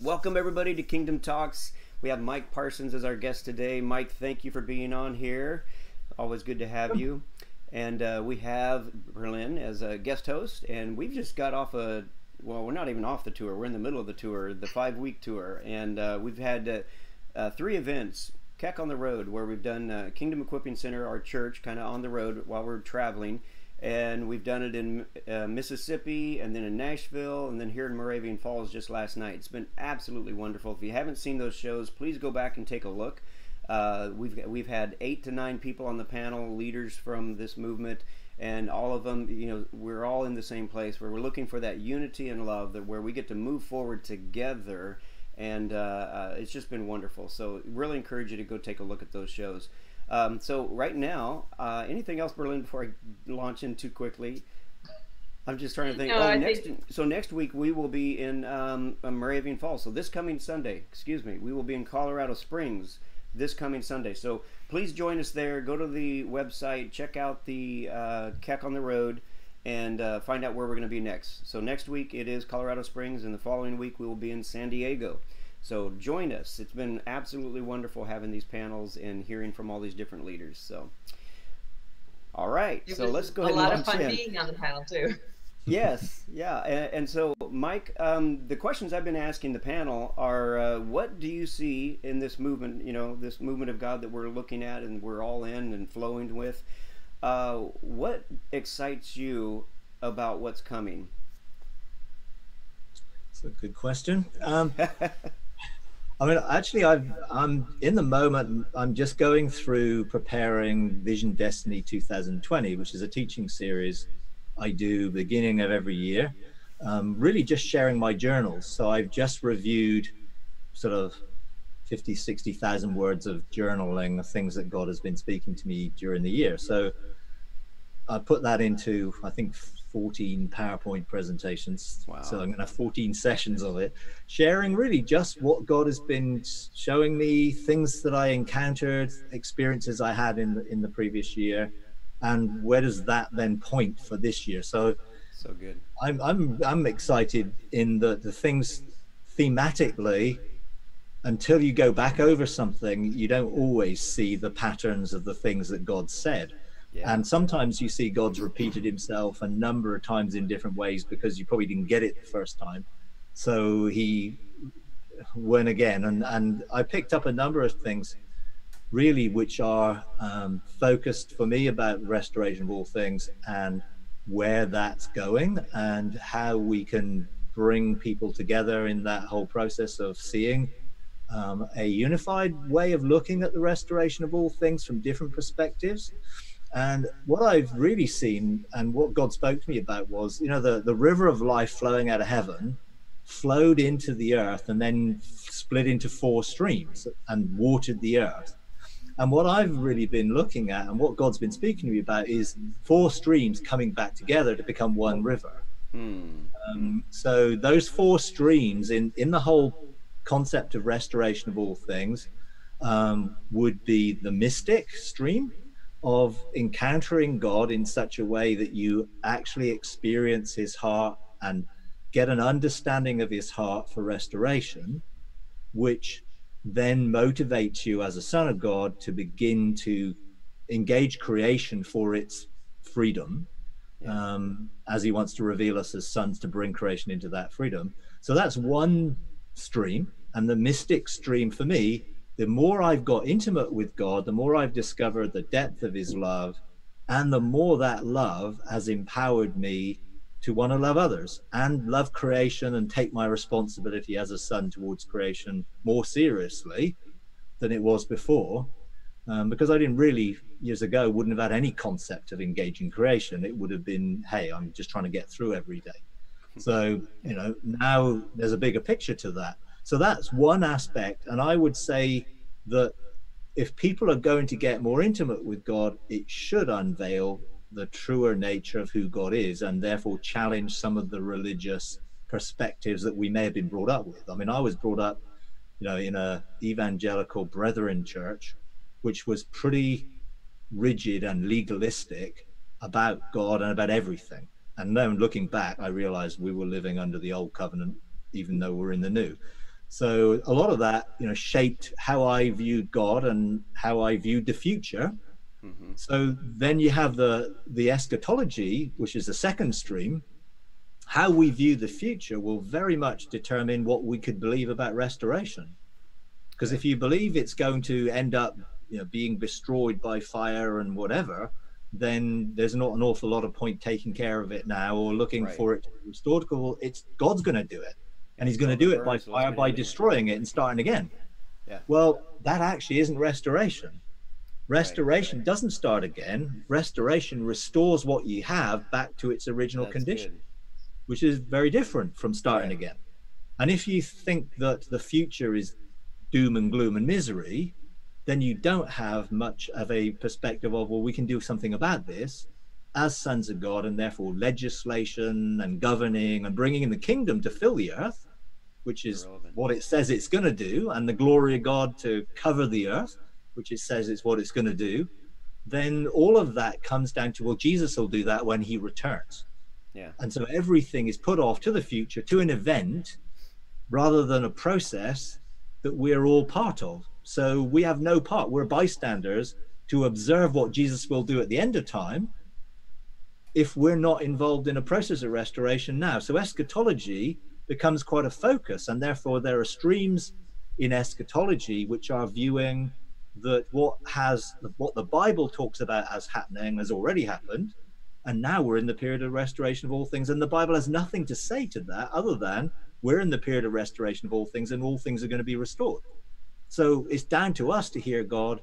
Welcome everybody to Kingdom Talks. We have Mike Parsons as our guest today. Mike, thank you for being on here. Always good to have you. And we have Berlin as a guest host, and we've just got off we're not even off the tour. We're in the middle of the tour, the 5-week tour, and we've had 3 events. Keck on the Road, where we've done Kingdom Equipping Center, our church, kind of on the road while we're traveling. And we've done it in Mississippi, and then in Nashville, and then here in Moravian Falls just last night. It's been absolutely wonderful. If you haven't seen those shows, please go back and take a look. We've had 8 to 9 people on the panel, leaders from this movement, and all of them, we're all in the same place where we're looking for that unity and love, where we get to move forward together, and it's just been wonderful. So really encourage you to go take a look at those shows. So right now, anything else, Berlin, before I launch in too quickly? I'm just trying to think. So next week we will be in Moravian Falls. So this coming Sunday, we will be in Colorado Springs this coming Sunday. So please join us there. Go to the website, check out the Keck on the Road, and find out where we're going to be next. So next week it is Colorado Springs, and the following week we will be in San Diego. So join us. It's been absolutely wonderful having these panels and hearing from all these different leaders. So, all right. So let's go ahead and launch in. A lot of fun being on the panel too. Yes, yeah. And so, Mike, the questions I've been asking the panel are, what do you see in this movement, this movement of God that we're looking at and we're all in and flowing with? What excites you about what's coming? That's a good question. I mean, actually, I'm in the moment, I'm just going through preparing Vision Destiny 2020, which is a teaching series I do beginning of every year, really just sharing my journals. So I've just reviewed sort of 50, 60,000 words of journaling, of things that God has been speaking to me during the year. So I put that into, I think, 14 PowerPoint presentations. Wow. So I'm going to have 14 sessions of it, sharing really just what God has been showing me, things that I encountered, experiences I had in the previous year, and where does that then point for this year. So good. I'm excited in the things thematically. Until you go back over something, you don't always see the patterns of the things that God said. Yeah. And sometimes you see God's repeated himself a number of times in different ways because you probably didn't get it the first time. So he went again. And I picked up a number of things really which are focused for me about restoration of all things and where that's going and how we can bring people together in that whole process of seeing a unified way of looking at the restoration of all things from different perspectives. And what I've really seen and what God spoke to me about was, the river of life flowing out of heaven flowed into the earth and then split into 4 streams and watered the earth. And what I've really been looking at and what God's been speaking to me about is 4 streams coming back together to become one river. So those 4 streams in the whole concept of restoration of all things would be the mystic stream, of encountering God in such a way that you actually experience his heart and get an understanding of his heart for restoration, which then motivates you as a son of God to begin to engage creation for its freedom, as he wants to reveal us as sons to bring creation into that freedom. So that's one stream. And the mystic stream for me, the more I've got intimate with God, the more I've discovered the depth of his love, and the more that love has empowered me to want to love others and love creation and take my responsibility as a son towards creation more seriously than it was before. Because I didn't really, years ago, wouldn't have had any concept of engaging creation. It would have been, hey, I'm just trying to get through every day. So, now there's a bigger picture to that. So that's one aspect. And I would say that if people are going to get more intimate with God, it should unveil the truer nature of who God is and therefore challenge some of the religious perspectives that we may have been brought up with. I mean, I was brought up, in a evangelical Brethren church, which was pretty rigid and legalistic about God and about everything. And then looking back, I realized we were living under the old covenant, even though we're in the new. So a lot of that, shaped how I viewed God and how I viewed the future. Mm-hmm. So then you have the eschatology, which is the second stream. How we view the future will very much determine what we could believe about restoration. Because if you believe it's going to end up, being destroyed by fire and whatever, then there's not an awful lot of point taking care of it now or looking for it to be restored. Well, it's God's going to do it, and He's going to do it by fire, by destroying it and starting again. Yeah. Well, that actually isn't restoration. Restoration doesn't start again. Restoration restores what you have back to its original condition, which is very different from starting again. And if you think that the future is doom and gloom and misery, then you don't have much of a perspective of, well, we can do something about this as sons of God, and therefore legislation and governing and bringing in the kingdom to fill the earth, which is what it says it's going to do, and the glory of God to cover the earth, which it says it's what it's going to do. Then all of that comes down to, well, Jesus will do that when He returns. Yeah. And so everything is put off to the future, to an event, rather than a process that we're all part of. So we have no part. We're bystanders to observe what Jesus will do at the end of time if we're not involved in a process of restoration now. So eschatology becomes quite a focus, and therefore there are streams in eschatology which are viewing that what the Bible talks about as happening has already happened, and now we're in the period of restoration of all things, and the Bible has nothing to say to that other than we're in the period of restoration of all things, and all things are going to be restored. So it's down to us to hear God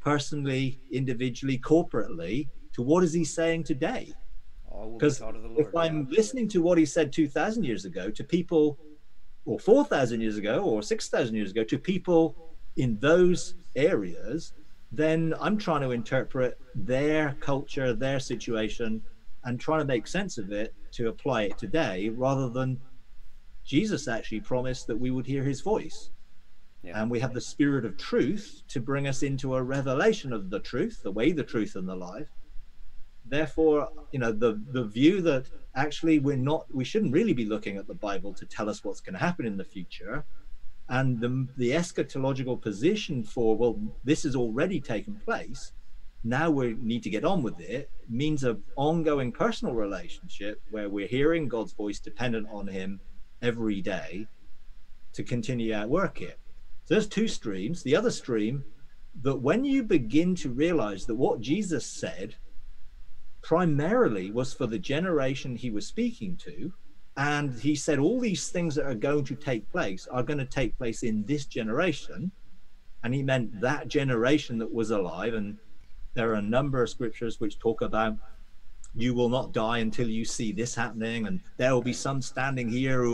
personally, individually, corporately, to what is He saying today. Because if I'm listening to what He said 2,000 years ago to people, or 4,000 years ago, or 6,000 years ago, to people in those areas, then I'm trying to interpret their culture, their situation, and trying to make sense of it to apply it today, rather than Jesus actually promised that we would hear His voice. Yeah. And we have the Spirit of truth to bring us into a revelation of the truth, the way, the truth, and the life. Therefore, the view that actually we shouldn't really be looking at the Bible to tell us what's going to happen in the future. And the eschatological position for, well, this has already taken place, now we need to get on with it, means an ongoing personal relationship where we're hearing God's voice, dependent on Him every day to continue our work here. So there's two streams. The other stream, that when you begin to realize that what Jesus said primarily was for the generation He was speaking to, and He said all these things that are going to take place are going to take place in this generation, and He meant that generation that was alive. And there are a number of scriptures which talk about, you will not die until you see this happening, and there will be some standing here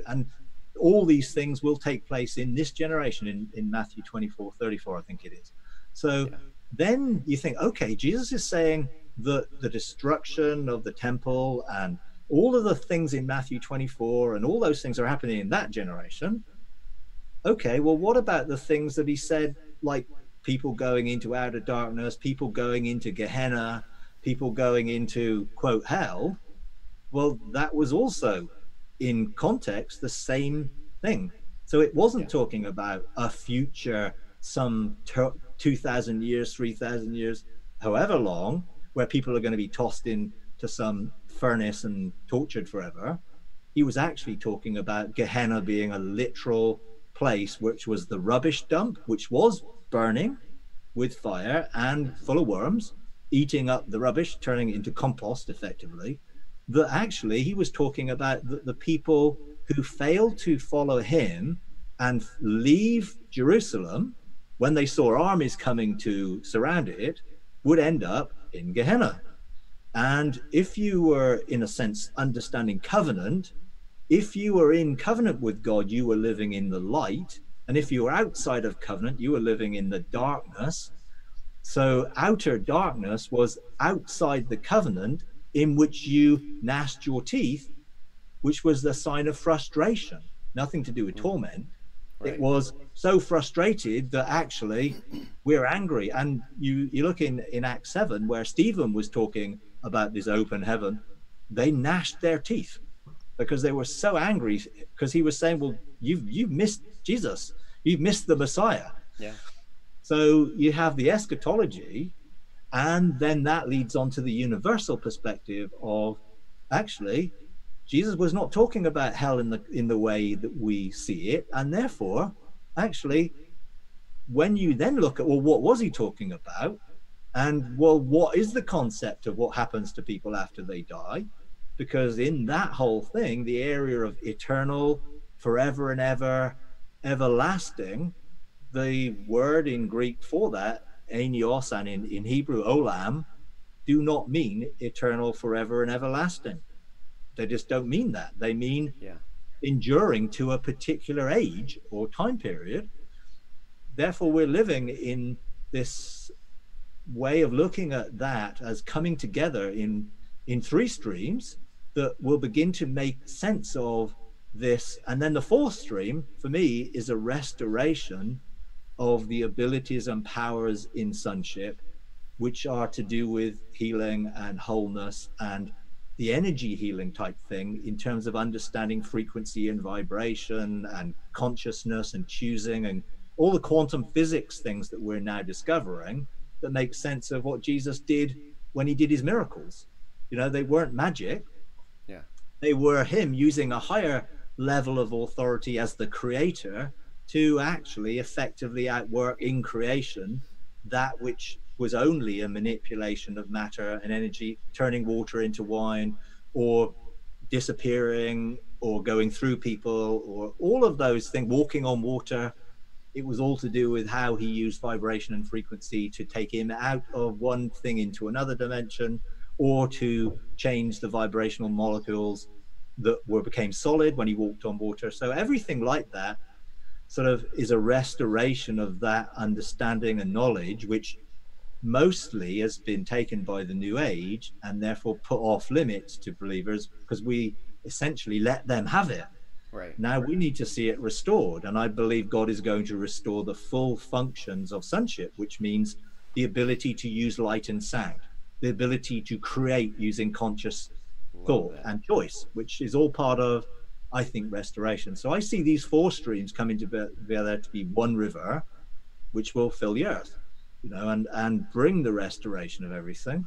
and all these things will take place in this generation, in Matthew 24:34, I think it is. So then you think, okay, Jesus is saying that the destruction of the temple and all of the things in Matthew 24 and all those things are happening in that generation. Okay, well, what about the things that He said, like people going into outer darkness, people going into Gehenna, people going into, quote, hell? Well, that was also in context the same thing. So it wasn't talking about a future, some 2,000 years, 3,000 years, however long, where people are going to be tossed into some furnace and tortured forever. He was actually talking about Gehenna being a literal place, which was the rubbish dump, which was burning with fire and full of worms, eating up the rubbish, turning it into compost effectively. That actually He was talking about the people who failed to follow Him and leave Jerusalem when they saw armies coming to surround it, would end up in Gehenna. And if you were, in a sense, understanding covenant, if you were in covenant with God, you were living in the light. And if you were outside of covenant, you were living in the darkness. So outer darkness was outside the covenant, in which you gnashed your teeth, which was the sign of frustration, nothing to do with torment. Right. It was so frustrated that actually we're angry. And you look in Acts 7, where Stephen was talking about this open heaven, they gnashed their teeth. because they were so angry because he was saying, well, you've missed Jesus, you've missed the Messiah. Yeah. So you have the eschatology, and then that leads on to the universal perspective of, actually, Jesus was not talking about hell in the way that we see it, and therefore, actually, when you then look at, well, what was he talking about? And, well, what is the concept of what happens to people after they die? Because in that whole thing, the area of eternal, forever and ever, everlasting, the word in Greek for that, ainios, and in Hebrew, olam, do not mean eternal, forever and everlasting. They just don't mean that. They mean Yeah. enduring to a particular age or time period. Therefore, we're living in this way of looking at that as coming together in three streams that will begin to make sense of this. And then the fourth stream, for me, is a restoration of the abilities and powers in sonship, which are to do with healing and wholeness and the energy healing type thing, in terms of understanding frequency and vibration and consciousness and choosing and all the quantum physics things that we're now discovering that make sense of what Jesus did when he did his miracles. You know, they weren't magic. Yeah. They were him using a higher level of authority as the creator to actually effectively outwork in creation that which was only a manipulation of matter and energy, turning water into wine, or disappearing, or going through people, or all of those things, walking on water. It was all to do with how he used vibration and frequency to take him out of one thing into another dimension, or to change the vibrational molecules that became solid when he walked on water. So everything like that sort of is a restoration of that understanding and knowledge, which mostly has been taken by the New Age and therefore put off limits to believers, because we essentially let them have it. Right. Now we need to see it restored, and I believe God is going to restore the full functions of sonship, which means the ability to use light and sound, the ability to create using conscious thought and choice, which is all part of, I think, restoration. So I see these four streams coming together to be one river, which will fill the earth, you know, and bring the restoration of everything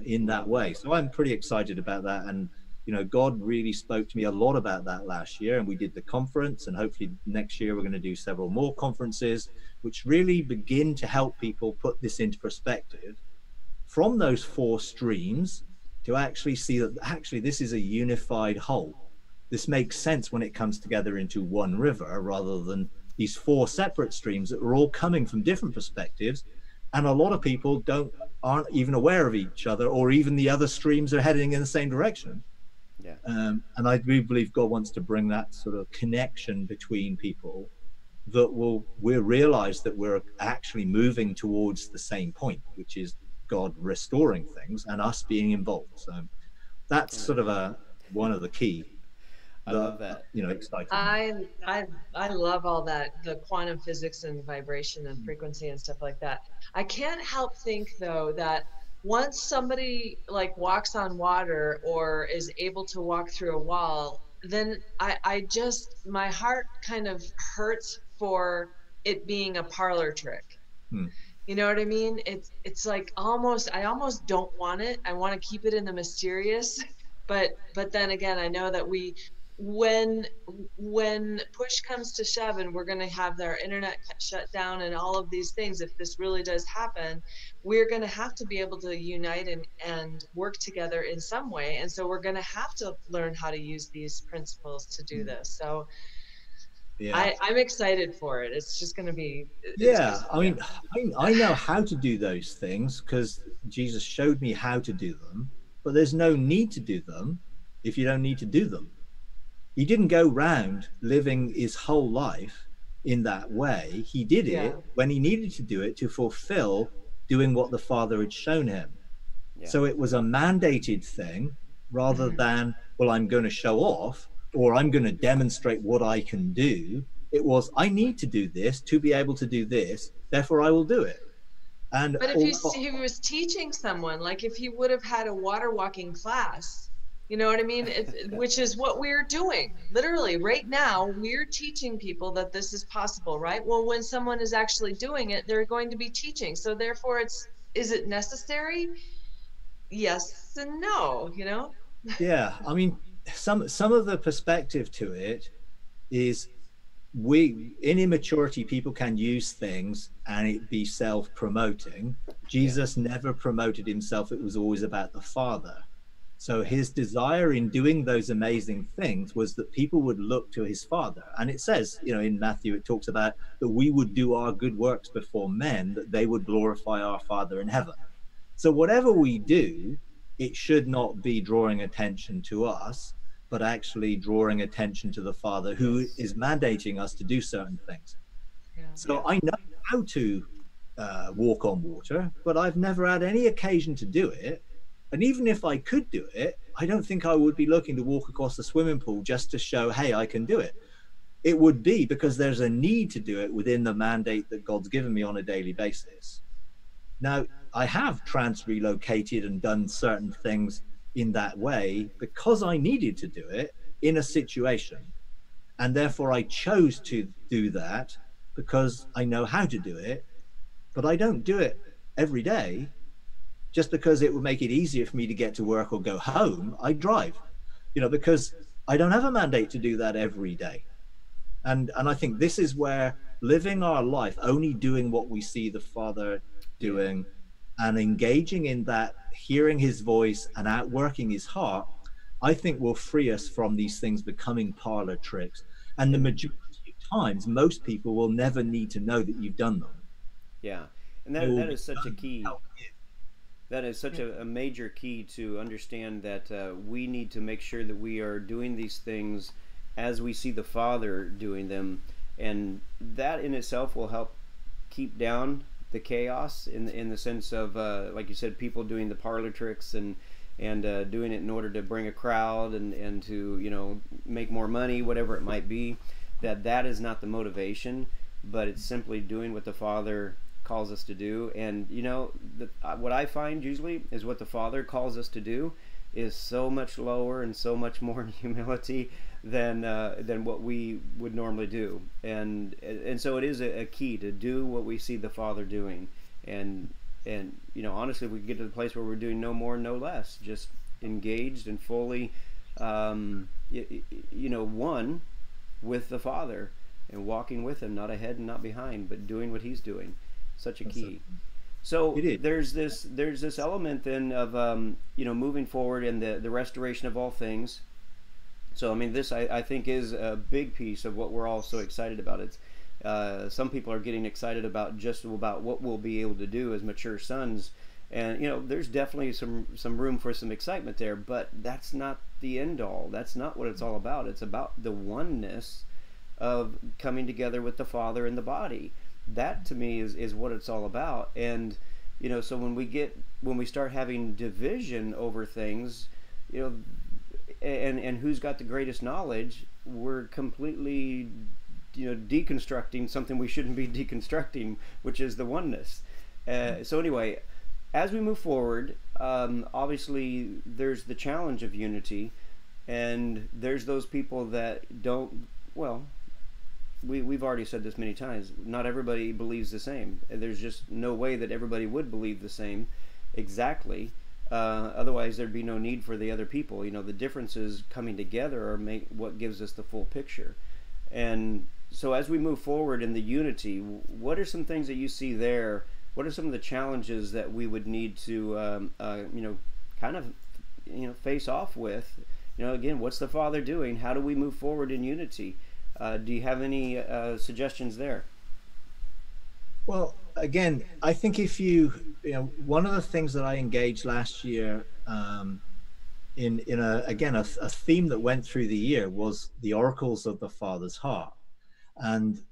in that way. So I'm pretty excited about that. And, you know, God really spoke to me a lot about that last year, and we did the conference, and hopefully next year we're going to do several more conferences, which really begin to help people put this into perspective from those four streams, to actually see that actually this is a unified whole. This makes sense when it comes together into one river, rather than these four separate streams that are all coming from different perspectives. And a lot of people aren't even aware of each other, or even the other streams are heading in the same direction. Yeah. And I do believe God wants to bring that sort of connection between people, that we'll realize that we're actually moving towards the same point, which is God restoring things and us being involved. So that's sort of one of the key. I love that. You know, exciting. I love all that, the quantum physics and vibration and frequency and stuff like that. I can't help think though that once somebody like walks on water or is able to walk through a wall, then I just, my heart kind of hurts for it being a parlor trick. You know what I mean? It's like I almost don't want it. I want to keep it in the mysterious, but then again, I know that when push comes to shove and we're going to have their internet shut down and all of these things, if this really does happen, we're going to have to be able to unite and work together in some way. And so we're going to have to learn how to use these principles to do this. So yeah, I'm excited for it. It's just going to be. I mean, I know how to do those things because Jesus showed me how to do them, but there's no need to do them if you don't need to do them. He didn't go round living his whole life in that way. He did it when he needed to do it to fulfill doing what the Father had shown him. Yeah. So it was a mandated thing rather than, well, I'm going to show off or I'm going to demonstrate what I can do. It was, I need to do this to be able to do this, therefore I will do it. But if he was teaching someone, like if he would have had a water walking class, You know what I mean? Which is what we're doing. Literally, right now, we're teaching people that this is possible, right? Well, when someone is actually doing it, they're going to be teaching. So therefore, is it necessary? Yes and no, you know? Yeah, I mean, some of the perspective to it is, we in immaturity people can use things and it be self-promoting. Yeah, Jesus never promoted himself, it was always about the Father. So yeah, his desire in doing those amazing things was that people would look to his Father. And it says, you know, in Matthew, it talks about that we would do our good works before men, that they would glorify our Father in heaven. So whatever we do, it should not be drawing attention to us, but actually drawing attention to the Father who yes, is mandating us to do certain things. Yeah. So yeah, I know how to walk on water, but I've never had any occasion to do it. And even if I could do it, I don't think I would be looking to walk across the swimming pool just to show, hey, I can do it. It would be because there's a need to do it within the mandate that God's given me on a daily basis. Now, I have relocated and done certain things in that way because I needed to do it in a situation. And therefore, I chose to do that because I know how to do it. But I don't do it every day just because it would make it easier for me to get to work or go home. I drive, you know, because I don't have a mandate to do that every day. And I think this is where living our life only doing what we see the Father yeah, doing and engaging in that, hearing his voice and outworking his heart, I think will free us from these things becoming parlor tricks. And the and majority of times, most people will never need to know that you've done them. yeah, and They will that be is such a done to key. help you. That is such Yeah. a major key to understand that we need to make sure that we are doing these things as we see the Father doing them, and that in itself will help keep down the chaos in the sense of like you said, people doing the parlor tricks and doing it in order to bring a crowd and to make more money, whatever it might be. That is not the motivation, but it's simply doing what the Father calls us to do. And what I find usually is what the Father calls us to do is so much lower and so much more in humility than what we would normally do. And so it is a key to do what we see the Father doing. And honestly, we get to the place where we're doing no more, no less, just engaged and fully, one with the Father and walking with Him, not ahead and not behind, but doing what He's doing. Such a key. So It is. there's this element then of moving forward in the restoration of all things. So I mean, this I think is a big piece of what we're all so excited about. It's some people are getting excited about just about what we'll be able to do as mature sons, and there's definitely some room for some excitement there. But that's not the end all. That's not what it's all about. It's about the oneness of coming together with the Father and the body. That to me is what it's all about. And so when we start having division over things, and who's got the greatest knowledge, we're completely deconstructing something we shouldn't be deconstructing, which is the oneness. So anyway, as we move forward, obviously there's the challenge of unity, and there's those people that don't. Well, we've already said this many times. Not everybody believes the same. There's just no way that everybody would believe the same exactly. Otherwise, there'd be no need for the other people. The differences coming together are what gives us the full picture. And so, as we move forward in the unity, what are some things that you see there? What are some of the challenges that we would need to, kind of, face off with? Again, what's the Father doing? How do we move forward in unity? Do you have any suggestions there? Well, again, I think if one of the things that I engaged last year in a theme that went through the year was the oracles of the Father's heart. And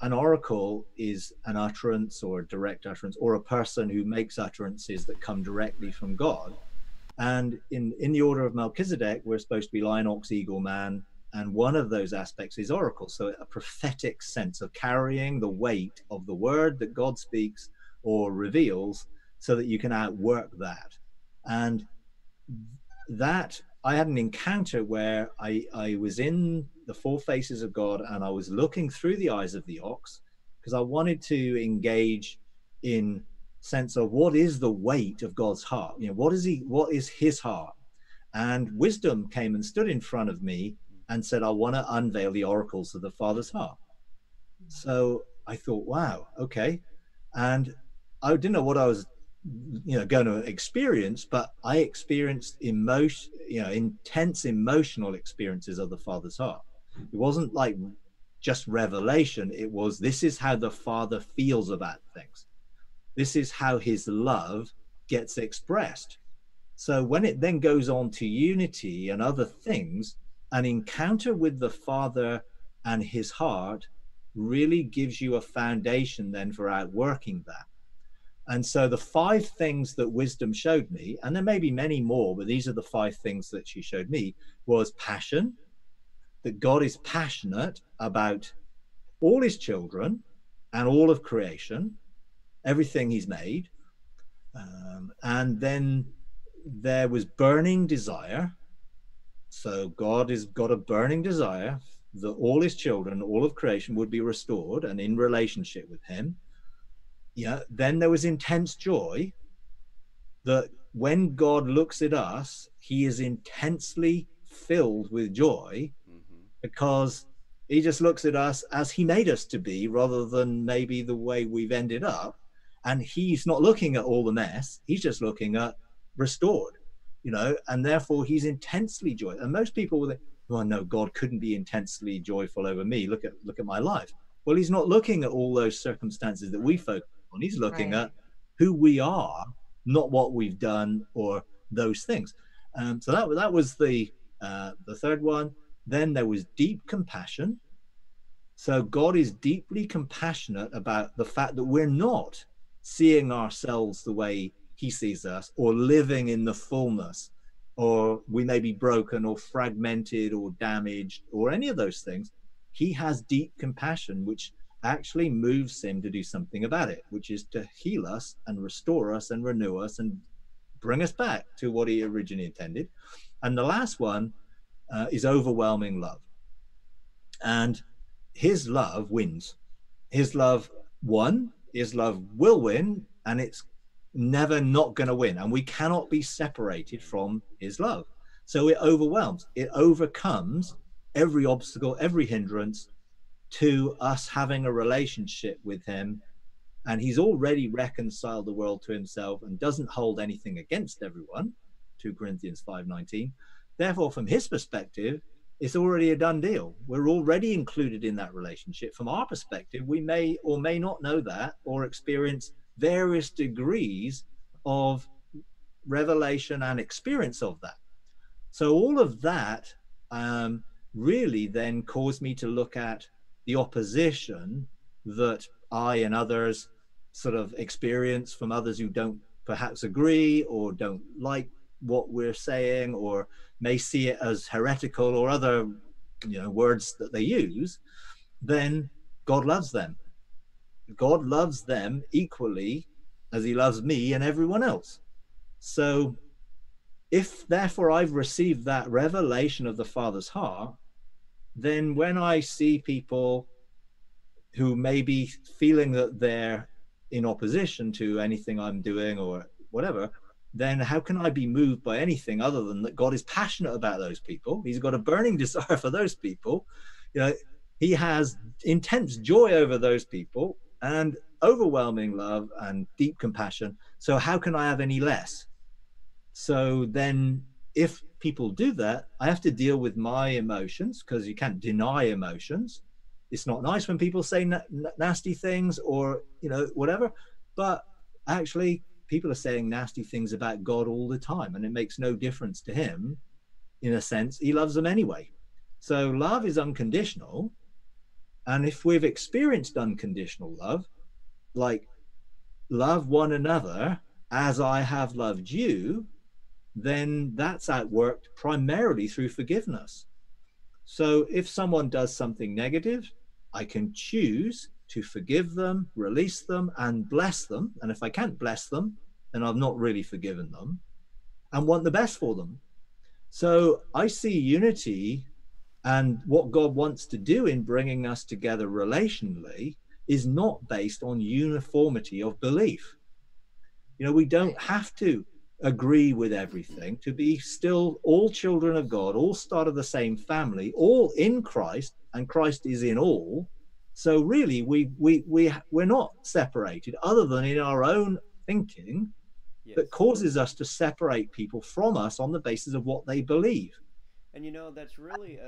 an oracle is an utterance or a direct utterance, or a person who makes utterances that come directly from God. And in the order of Melchizedek, we're supposed to be lion, ox, eagle, man. And one of those aspects is oracle. So a prophetic sense of carrying the weight of the word that God speaks or reveals so that you can outwork that. And that I had an encounter where I was in the four faces of God, and I was looking through the eyes of the ox, because I wanted to engage in sense of what is the weight of God's heart. You know, what is his heart? And wisdom came and stood in front of me and said, I want to unveil the oracles of the Father's heart. So I thought, wow, okay. And I didn't know what I was, going to experience, but I experienced emotion, intense emotional experiences of the Father's heart. It wasn't like just revelation. It was, this is how the Father feels about things. This is how his love gets expressed. So when it then goes on to unity and other things, an encounter with the Father and his heart really gives you a foundation then for outworking that. And so the 5 things that wisdom showed me, and there may be many more, but these are the 5 things that she showed me, was passion, that God is passionate about all his children and all of creation, everything he's made. And then there was burning desire. So God has got a burning desire that all his children, all of creation would be restored and in relationship with him. Yeah. Then there was intense joy, that when God looks at us, he is intensely filled with joy, because he just looks at us as he made us to be, rather than maybe the way we've ended up. And he's not looking at all the mess. He's just looking at restored, and therefore he's intensely joyful. And most people will think, oh no, God couldn't be intensely joyful over me. Look at my life. Well, he's not looking at all those circumstances that we focus on. He's looking at who we are, not what we've done or those things. So that was the third one. Then there was deep compassion. So God is deeply compassionate about the fact that we're not seeing ourselves the way he sees us, or living in the fullness, or we may be broken or fragmented or damaged or any of those things. He has deep compassion, which actually moves him to do something about it, which is to heal us and restore us and renew us and bring us back to what he originally intended. And the last one is overwhelming love. And his love wins. His love won. His love will win, and it's never not going to win. And we cannot be separated from his love. So it overwhelms, it overcomes every obstacle, every hindrance to us having a relationship with him. And he's already reconciled the world to himself and doesn't hold anything against everyone, 2 Corinthians 5:19. Therefore, from his perspective, it's already a done deal. We're already included in that relationship. From our perspective, we may or may not know that, or experience various degrees of revelation and experience of that. So all of that really then caused me to look at the opposition that I and others sort of experience from others who don't perhaps agree or don't like what we're saying, or may see it as heretical or other words that they use. Then God loves them. God loves them equally as he loves me and everyone else. So if therefore I've received that revelation of the Father's heart, then when I see people who may be feeling that they're in opposition to anything I'm doing or whatever, then how can I be moved by anything other than that God is passionate about those people? He's got a burning desire for those people. He has intense joy over those people and overwhelming love and deep compassion. So how can I have any less? So then if people do that, I have to deal with my emotions, because you can't deny emotions. It's not nice when people say nasty things or, whatever, but actually people are saying nasty things about God all the time, and it makes no difference to him. In a sense, he loves them anyway. So love is unconditional. And if we've experienced unconditional love, like love one another as I have loved you, then that's outworked primarily through forgiveness. So if someone does something negative, I can choose to forgive them, release them, and bless them. And if I can't bless them, then I've not really forgiven them, and want the best for them. So I see unity, and what God wants to do in bringing us together relationally is not based on uniformity of belief. You know, we don't Right. have to agree with everything to be still all children of God, all start of the same family, all in Christ, and Christ is in all. So really, we're not separated, other than in our own thinking Yes. that causes us to separate people from us on the basis of what they believe. And you know, that's really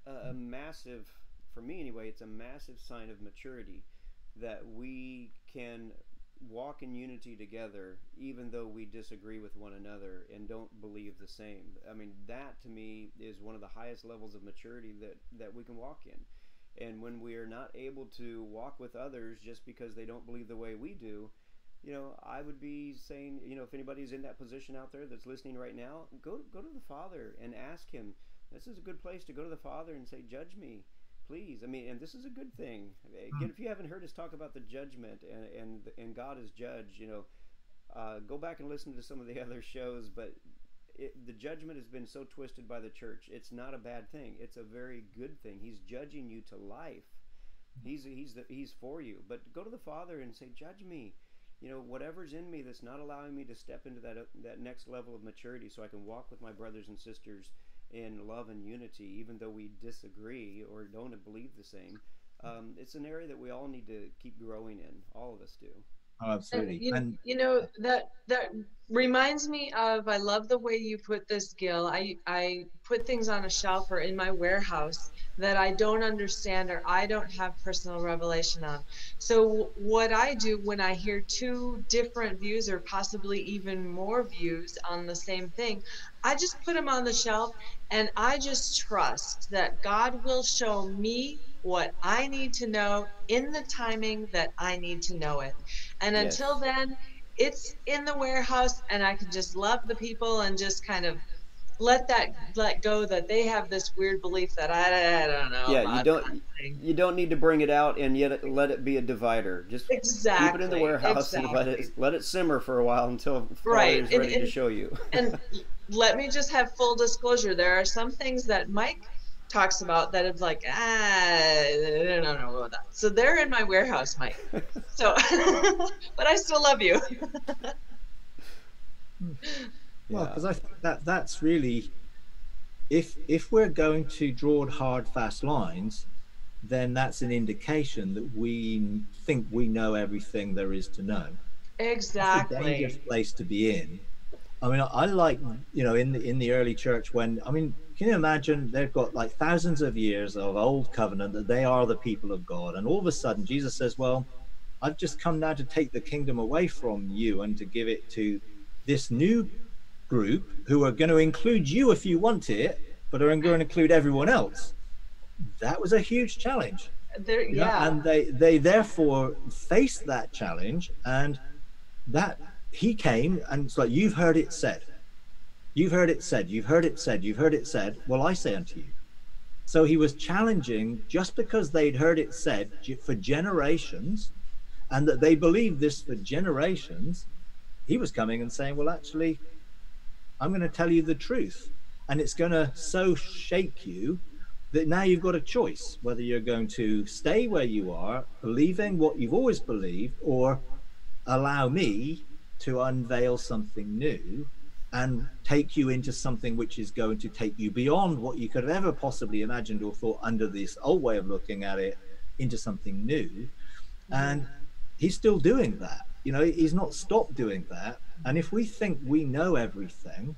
a massive, for me anyway, it's a massive sign of maturity that we can walk in unity together even though we disagree with one another and don't believe the same. I mean, that to me is one of the highest levels of maturity that we can walk in. And when we are not able to walk with others just because they don't believe the way we do, you know, I would be saying, you know, if anybody's in that position out there that's listening right now, go to the Father and ask Him. This is a good place to go to the Father and say, "Judge me, please." I mean, and this is a good thing. Again, if you haven't heard us talk about the judgment and God as judge, you know, go back and listen to some of the other shows. But the judgment has been so twisted by the church. It's not a bad thing. It's a very good thing. He's judging you to life. He's for you. But go to the Father and say, "Judge me." You know, whatever's in me that's not allowing me to step into that next level of maturity, so I can walk with my brothers and sisters in love and unity, even though we disagree or don't believe the same. It's an area that we all need to keep growing in. All of us do. Oh, And absolutely. And you know that reminds me of, I love the way you put this, Gil. I put things on a shelf or in my warehouse that I don't understand or I don't have personal revelation on. So what I do when I hear two different views or possibly even more views on the same thing, I just put them on the shelf and I just trust that God will show me what I need to know in the timing that I need to know it. And until Yes. then, it's in the warehouse and I can just love the people and just kind of let go that they have this weird belief that I don't know Yeah, about that thing. you don't need to bring it out and yet let it be a divider. Just keep it in the Exactly, warehouse and exactly. let it simmer for a while until Father Right. is ready to show you. And let me just have full disclosure. There are some things that Mike talks about that it's like, I don't know about that. So they're in my warehouse, Mike. So, but I still love you. well, Yeah. because I think that that's really, if we're going to draw hard, fast lines, then that's an indication that we think we know everything there is to know. That's a dangerous Exactly. place to be in. I mean, I like, you know, in the early church when, I mean, can you imagine they've got like thousands of years of old covenant that they are the people of God, and all of a sudden Jesus says, "Well, I've just come now to take the kingdom away from you and to give it to this new group who are going to include you if you want it, but are going to include everyone else." That was a huge challenge, There, you know, yeah. and they therefore faced that challenge, and that he came and it's like, "You've heard it said, you've heard it said, you've heard it said, you've heard it said. Well, I say unto you." So he was challenging just because they'd heard it said for generations, and that they believed this for generations. He was coming and saying, "Well, actually, I'm going to tell you the truth, and it's going to so shake you that now you've got a choice whether you're going to stay where you are, believing what you've always believed, or allow me to unveil something new and take you into something which is going to take you beyond what you could have ever possibly imagined or thought under this old way of looking at it, into something new." Mhm. And he's still doing that. You know, he's not stopped doing that. And if we think we know everything,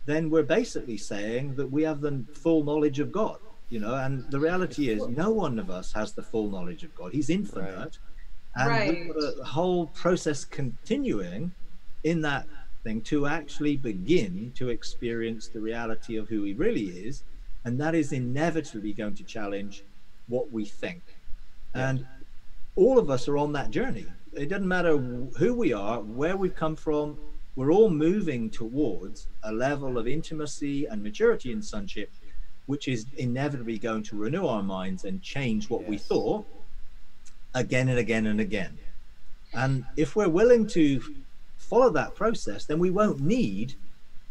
then we're basically saying that we have the full knowledge of God, you know, and the reality is no one of us has the full knowledge of God. He's Right. infinite. And we've got Right. a whole process continuing in that thing to actually begin to experience the reality of who he really is. And that is inevitably going to challenge what we think. Yeah. And all of us are on that journey. It doesn't matter who we are, where we've come from. We're all moving towards a level of intimacy and maturity in sonship, which is inevitably going to renew our minds and change what we Yes. thought again and again and again. And if we're willing to follow that process, then we won't need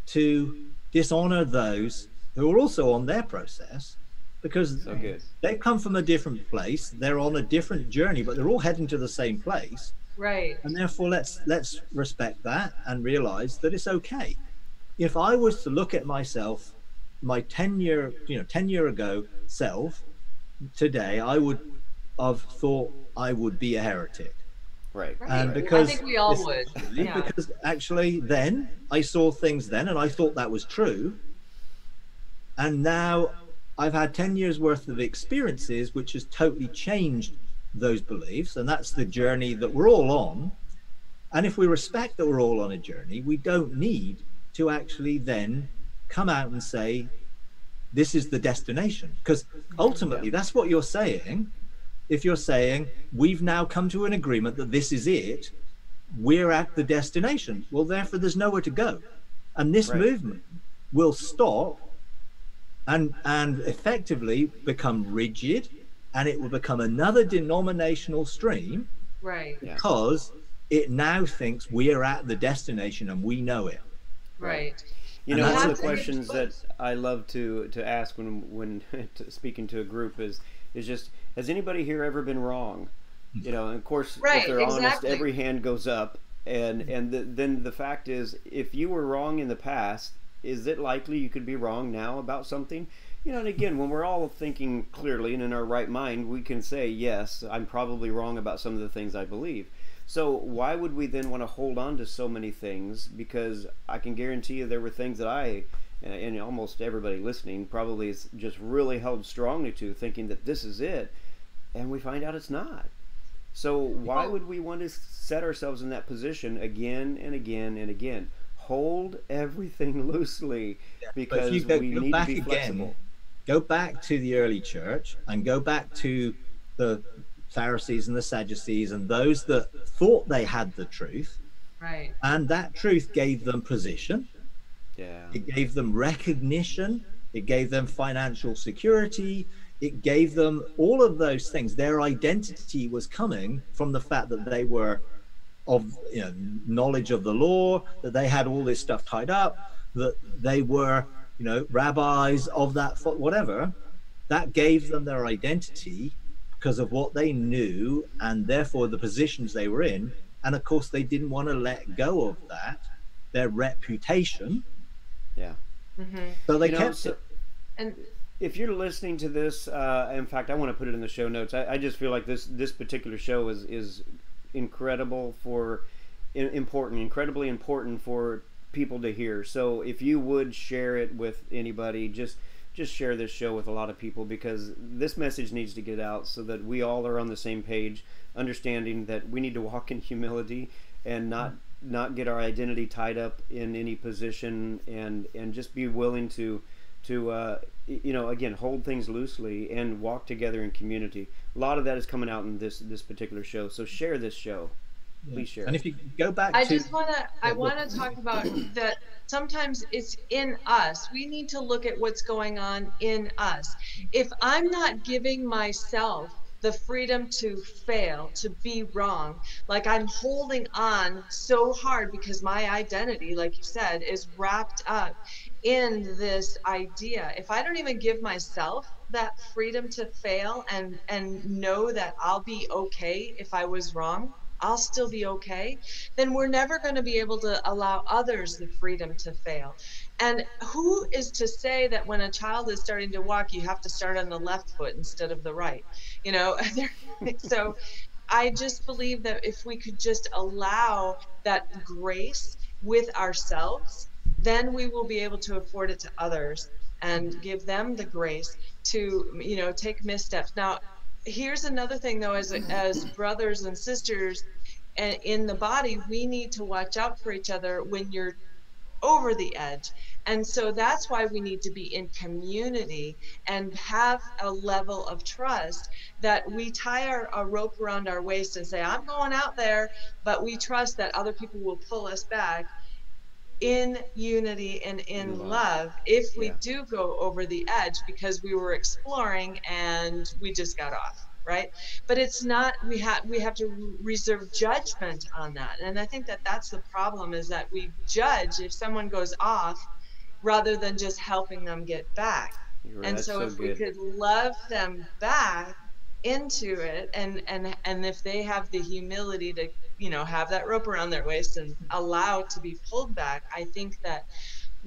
to dishonor those who are also on their process, because So good. they've come from a different place, they're on a different journey, but they're all heading to the same place. Right. And therefore let's respect that and realize that it's okay. If I was to look at myself, my 10 year ago self, today I would have thought I would be a heretic. Right. Right. And I because think we all would. Yeah. because actually then I saw things then and I thought that was true. And now I've had 10 years worth of experiences which has totally changed those beliefs, and that's the journey that we're all on. And if we respect that we're all on a journey, we don't need to actually then come out and say this is the destination, because ultimately that's what you're saying. If you're saying we've now come to an agreement that this is it, we're at the destination, well, therefore there's nowhere to go, and this movement will stop and effectively become rigid, and it will become another denominational stream, Right. because it now thinks we are at the destination and we know it. Right. You And know, that's one of the the thing. questions that I love to ask when speaking to a group is just, has anybody here ever been wrong? You know, and of course, Right, if they're honest, exactly. every hand goes up. And then the fact is, if you were wrong in the past, is it likely you could be wrong now about something? You know, and again, when we're all thinking clearly and in our right mind, we can say, yes, I'm probably wrong about some of the things I believe. So why would we then want to hold on to so many things? Because I can guarantee you there were things that I, and almost everybody listening probably is just really held strongly to, thinking that this is it, and we find out it's not. So why would we want to set ourselves in that position again and again and again? Hold everything loosely, because But if you we go need to back be again, flexible. go back to the early church and go back to the Pharisees and the Sadducees and those that thought they had the truth, Right. and that truth gave them position, Yeah. it gave them recognition, it gave them financial security, it gave them all of those things. Their identity was coming from the fact that they were of knowledge of the law, that they had all this stuff tied up, that they were rabbis of that whatever. That gave them their identity because of what they knew, and therefore the positions they were in. And of course they didn't want to let go of that, their reputation. Yeah. So they You know, kept so- it. And if you're listening to this, in fact, I want to put it in the show notes. I just feel like this particular show is incredible incredibly important for people to hear. So if you would share it with anybody, just share this show with a lot of people, because this message needs to get out so that we all are on the same page, understanding that we need to walk in humility and not get our identity tied up in any position, and just be willing to again, hold things loosely and walk together in community. A lot of that is coming out in this particular show. So share this show. Please share. And if you go back I to just want to, I want to talk about that sometimes it's in us. We need to look at what's going on in us. If I'm not giving myself the freedom to fail, to be wrong, like I'm holding on so hard because my identity, like you said, is wrapped up in this idea. If I don't even give myself that freedom to fail and know that I'll be okay if I was wrong, I'll still be okay, then we're never going to be able to allow others the freedom to fail. And who is to say that when a child is starting to walk, you have to start on the left foot instead of the right? So I just believe that if we could just allow that grace with ourselves, then we will be able to afford it to others and give them the grace to, take missteps. Now, here's another thing though, as brothers and sisters in the body, we need to watch out for each other when you're over the edge. And so that's why we need to be in community and have a level of trust that we tie a rope around our waist and say, I'm going out there, but we trust that other people will pull us back in unity and in love if we do go over the edge because we were exploring and we just got off, right? But it's not, we have to reserve judgment on that. And I think that that's the problem, is that we judge if someone goes off rather than just helping them get back. And That's so so if we good. could love them back into it, and if they have the humility to, have that rope around their waist and allow to be pulled back, I think that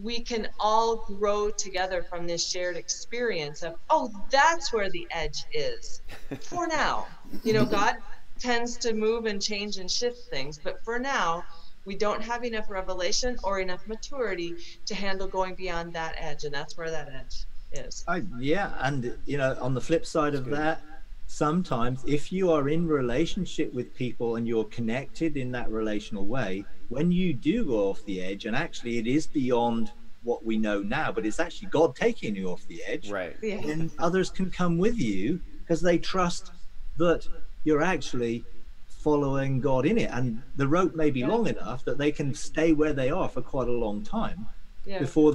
we can all grow together from this shared experience of, oh, that's where the edge is for now. God tends to move and change and shift things, but for now, we don't have enough revelation or enough maturity to handle going beyond that edge, and that's where that edge is. Yeah, and on the flip side That's of good. that, sometimes if you are in relationship with people and you're connected in that relational way, when you do go off the edge, and actually it is beyond what we know now, but it's actually God taking you off the edge, Right. Yeah. then others can come with you because they trust that you're actually following God in it. And the rope may be Yeah. long enough that they can stay where they are for quite a long time Yeah. before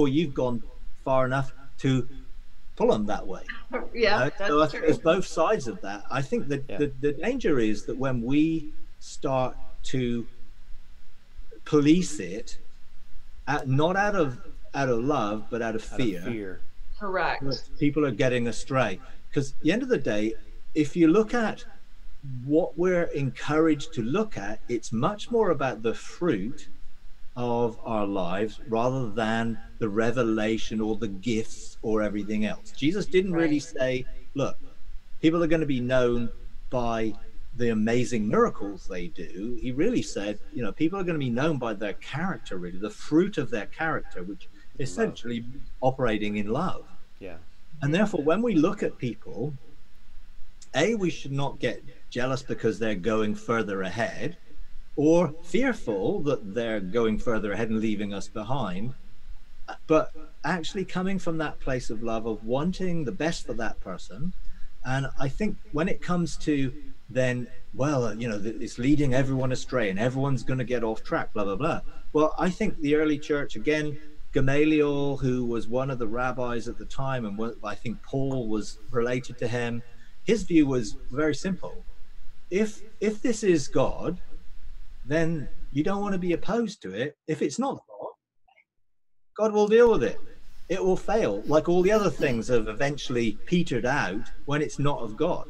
you've gone far enough to pull them that way. Yeah, So I that's think true. there's both sides of that. I think that Yeah. the danger is that when we start to police it, not out of love, but out of Out of fear, fear. Correct. that people are getting astray. Because at the end of the day, if you look at what we're encouraged to look at, it's much more about the fruit of our lives rather than the revelation or the gifts or everything else. Jesus didn't really Right. say, look, people are going to be known by the amazing miracles they do. He really said, people are going to be known by their character, really, the fruit of their character, which essentially operating in love. Yeah. And therefore, when we look at people, we should not get jealous because they're going further ahead, or fearful that they're going further ahead and leaving us behind, but actually coming from that place of love, of wanting the best for that person. And I think when it comes to then, it's leading everyone astray and everyone's going to get off track, blah, blah, blah. Well, I think the early church, again, Gamaliel, who was one of the rabbis at the time, and I think Paul was related to him, his view was very simple. If this is God, then you don't want to be opposed to it. If it's not God, God will deal with it. It will fail, like all the other things have eventually petered out when it's not of God.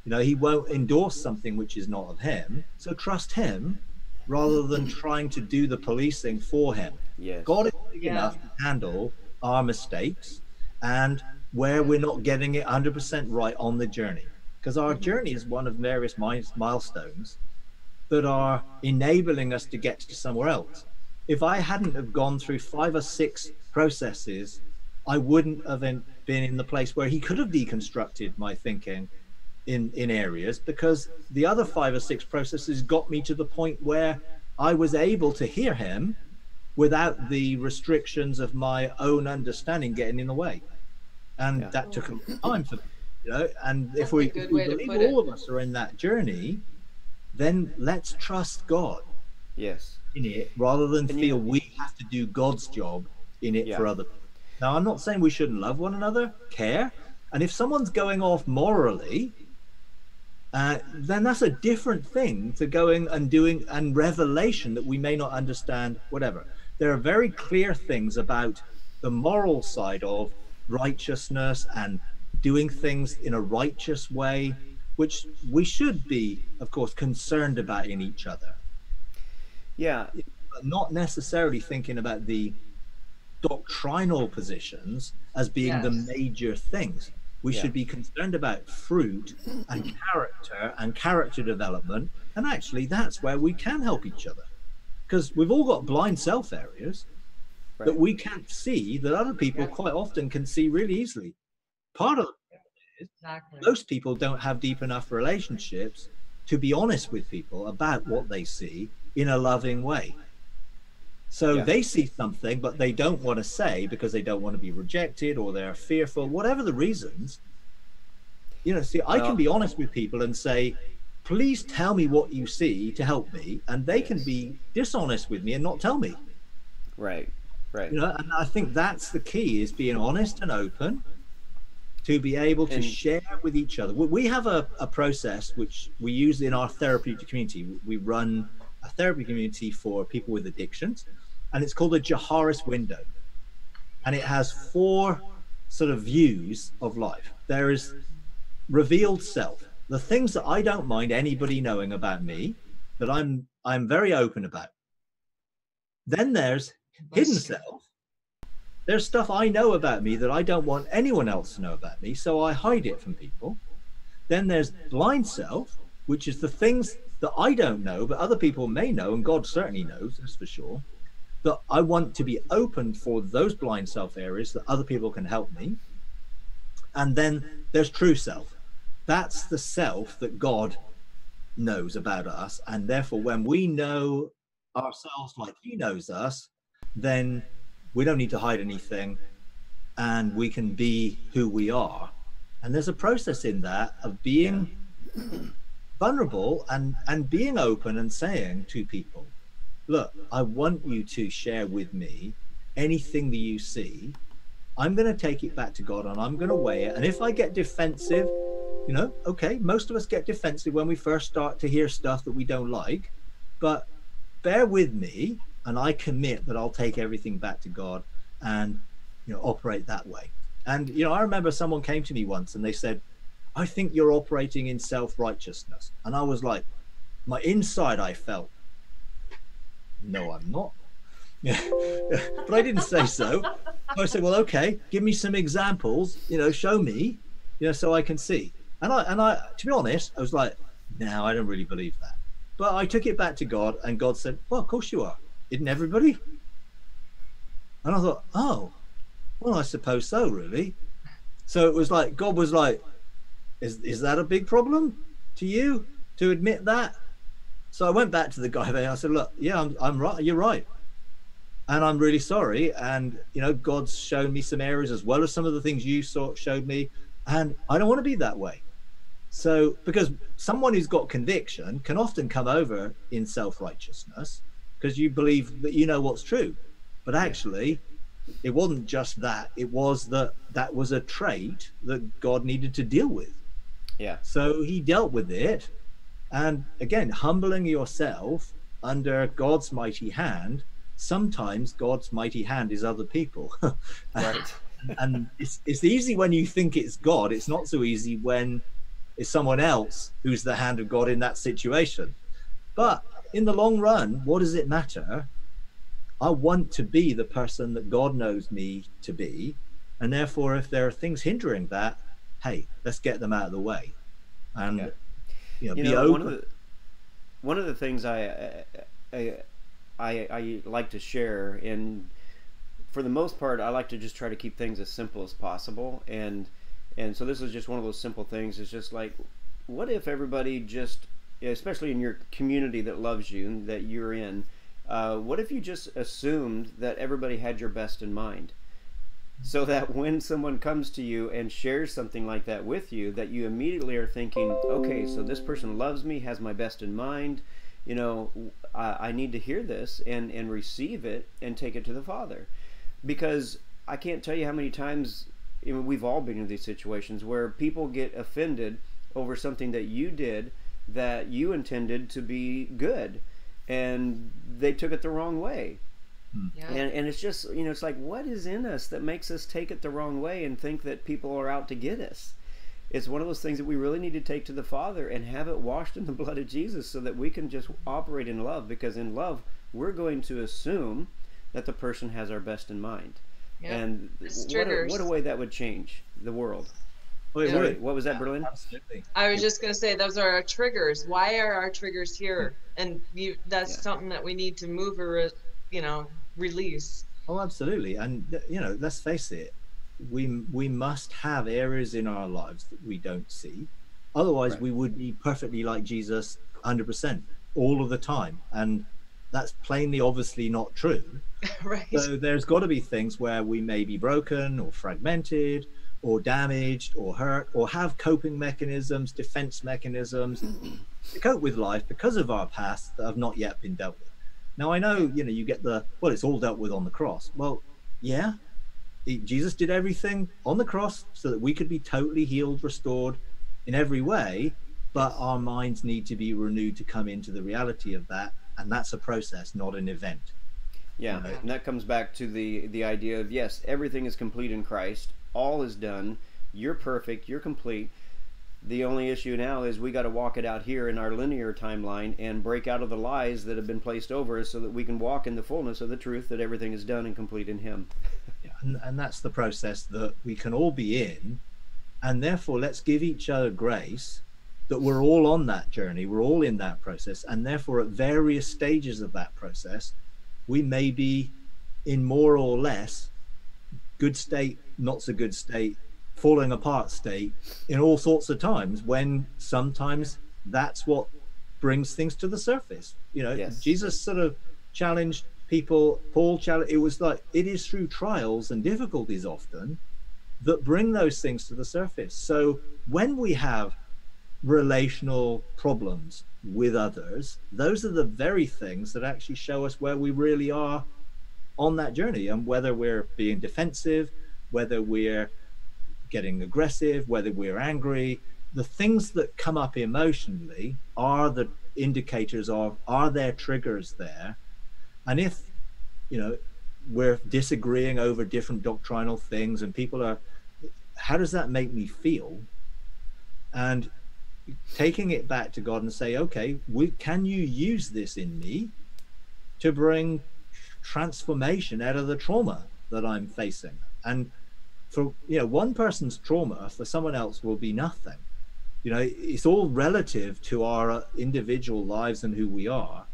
He won't endorse something which is not of him. So trust him rather than trying to do the policing for him. Yes. God is big enough to handle our mistakes and where we're not getting it 100% right on the journey. Because our journey is one of various milestones that are enabling us to get to somewhere else. If I hadn't have gone through 5 or 6 processes, I wouldn't have been in the place where he could have deconstructed my thinking in areas, because the other 5 or 6 processes got me to the point where I was able to hear him without the restrictions of my own understanding getting in the way. And that took a long time for me, and if we believe all of us are in that journey, then let's trust God in it rather than feel we have to do God's job in it for other people. Now, I'm not saying we shouldn't love one another, care. And if someone's going off morally, then that's a different thing to going and doing and revelation that we may not understand, whatever. There are very clear things about the moral side of righteousness and doing things in a righteous way, which we should be, of course, concerned about in each other. Yeah. But not necessarily thinking about the doctrinal positions as being the major things. We should be concerned about fruit and character development. And actually, that's where we can help each other. Because we've all got blind self areas that we can't see, that other people quite often can see really easily. Part of it is most people don't have deep enough relationships to be honest with people about what they see in a loving way. So they see something, but they don't want to say because they don't want to be rejected or they're fearful, whatever the reasons. I can be honest with people and say, please tell me what you see to help me. And they can be dishonest with me and not tell me. Right. And I think that's the key, is being honest and open to be able to share with each other. We have a process which we use in our therapeutic community. We run a therapy community for people with addictions. and it's called a Jaharis window. And it has 4 sort of views of life. There is revealed self, the things that I don't mind anybody knowing about me, that I'm very open about. Then there's hidden self. There's stuff I know about me that I don't want anyone else to know about me, so I hide it from people. Then there's blind self, which is the things that I don't know, but other people may know, and God certainly knows, that's for sure, that I want to be open for those blind self areas that other people can help me. And then there's true self. That's the self that God knows about us. And therefore, when we know ourselves like he knows us, then we don't need to hide anything, and we can be who we are. And there's a process in that of being vulnerable and being open and saying to people, look, I want you to share with me anything that you see. I'm going to take it back to God, and I'm going to weigh it. And if I get defensive, you know, okay, most of us get defensive when we first start to hear stuff that we don't like, but bear with me, and I commit that I'll take everything back to God and, you know, operate that way. And, you know, I remember someone came to me once and they said, I think you're operating in self-righteousness. And I was like, my inside, I felt, no, I'm not. Yeah. But I didn't say so. I said, well, okay, give me some examples, you know, show me, you know, so I can see. And I, to be honest, I was like, no, I don't really believe that. But I took it back to God, and God said, well, of course you are. Isn't everybody? And I thought, oh, well, I suppose so, really. So it was like, God was like, is that a big problem to you to admit that? So I went back to the guy there. I said, look, yeah, I'm right. You're right. And I'm really sorry. And, you know, God's shown me some areas as well as some of the things you showed me. And I don't want to be that way. So, because someone who's got conviction can often come over in self-righteousness because you believe that you know what's true. But actually, it wasn't just that. It was that was a trait that God needed to deal with. Yeah. So he dealt with it. And again, humbling yourself under God's mighty hand. Sometimes God's mighty hand is other people. Right. And it's easy when you think it's God. It's not so easy when it's someone else who's the hand of God in that situation. But in the long run, what does it matter? I want to be the person that God knows me to be. And therefore, if there are things hindering that, hey, let's get them out of the way. And you know, be open. One of the things I like to share, and for the most part, I like to just try to keep things as simple as possible. And so this is just one of those simple things. It's just like, what if everybody just, especially in your community that loves you and that you're in, what if you just assumed that everybody had your best in mind? So that when someone comes to you and shares something like that with you, that you immediately are thinking, okay, so this person loves me, has my best in mind, you know, I need to hear this and receive it and take it to the Father. Because I can't tell you how many times, you know, we've all been in these situations where people get offended over something that you did that you intended to be good, and they took it the wrong way. Yeah. And it's just, you know, it's like, what is in us that makes us take it the wrong way and think that people are out to get us? It's one of those things that we really need to take to the Father and have it washed in the blood of Jesus so that we can just operate in love, because in love, we're going to assume that the person has our best in mind. Yep. And what a way that would change the world. Wait, what was that, Berlin? Absolutely. I was just going to say, those are our triggers. Why are our triggers here? And that's something that we need to move or, you know, release. Oh, absolutely. And, you know, let's face it, we must have areas in our lives that we don't see. Otherwise, we would be perfectly like Jesus 100% all of the time. And that's plainly, obviously not true. Right. So there's got to be things where we may be broken or fragmented or damaged or hurt or have coping mechanisms, defense mechanisms to cope with life because of our past that have not yet been dealt with. Now, I know, you know, you get well, it's all dealt with on the cross. Well, yeah, Jesus did everything on the cross so that we could be totally healed, restored in every way, but our minds need to be renewed to come into the reality of that. And that's a process, not an event. Yeah, know. and that comes back to the idea of, yes, everything is complete in Christ. All is done. You're perfect. You're complete. The only issue now is we got to walk it out here in our linear timeline and break out of the lies that have been placed over us so that we can walk in the fullness of the truth that everything is done and complete in Him. Yeah, and that's the process that we can all be in, and therefore let's give each other grace that we're all on that journey, we're all in that process, and therefore at various stages of that process we may be in more or less good state, not so good state, falling apart state in all sorts of times, when sometimes that's what brings things to the surface. You know, Yes. Jesus sort of challenged people, Paul challenged, it was like, it is through trials and difficulties often that bring those things to the surface. So when we have relational problems with others, those are the very things that actually show us where we really are on that journey, and whether we're being defensive, whether we're getting aggressive, whether we're angry. The things that come up emotionally are the indicators of, are there triggers there? And if, you know, we're disagreeing over different doctrinal things and people are, how does that make me feel? And taking it back to God and say, okay, can you use this in me to bring transformation out of the trauma that I'm facing? And for, you know, one person's trauma for someone else will be nothing. You know, it's all relative to our individual lives and who we are.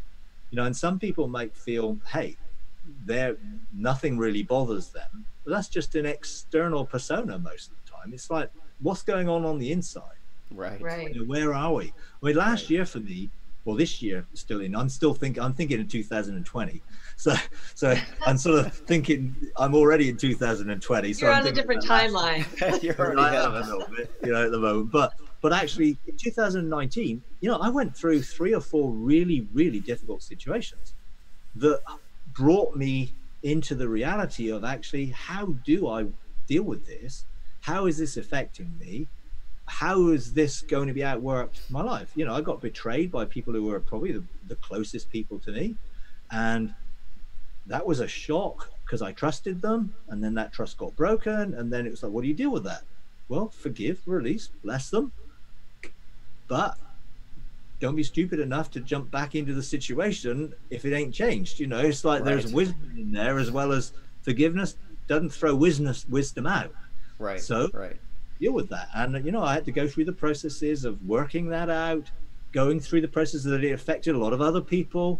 You know, and some people might feel, hey, nothing really bothers them, but that's just an external persona most of the time. It's like, what's going on the inside? Right. Right. You know, where are we? I mean, last year for me, well, this year I'm thinking in 2020. So I'm sort of thinking I'm already in 2020. So You're I'm on a thinking different about timeline. You're already I ahead am of a us. little bit, you know, at the moment. But actually, in 2019, you know, I went through 3 or 4 really, really difficult situations that brought me into the reality of actually, how do I deal with this? How is this affecting me? How is this going to be outworked in my life? You know, I got betrayed by people who were probably the closest people to me. And that was a shock because I trusted them. And then that trust got broken. And then it was like, what do you deal with that? Well, forgive, release, bless them. But don't be stupid enough to jump back into the situation if it ain't changed. You know, it's like there's wisdom in there as well as forgiveness. Doesn't throw wisdom out. Right. So right. deal with that. And you know, I had to go through the processes of working that out, going through the process that it affected a lot of other people,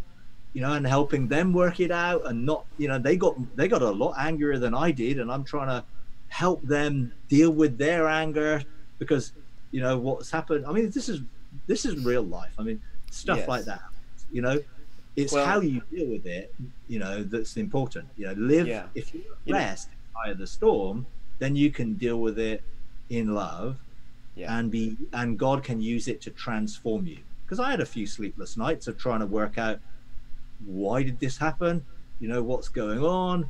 you know, and helping them work it out. And not, you know, they got a lot angrier than I did, and I'm trying to help them deal with their anger, because, you know, what's happened, I mean, this is real life. I mean, stuff Yes. like that, you know, it's how you deal with it, you know, that's important. You know, live, if you're rest by the storm, then you can deal with it in love, and God can use it to transform you. Because I had a few sleepless nights of trying to work out, why did this happen? You know, what's going on?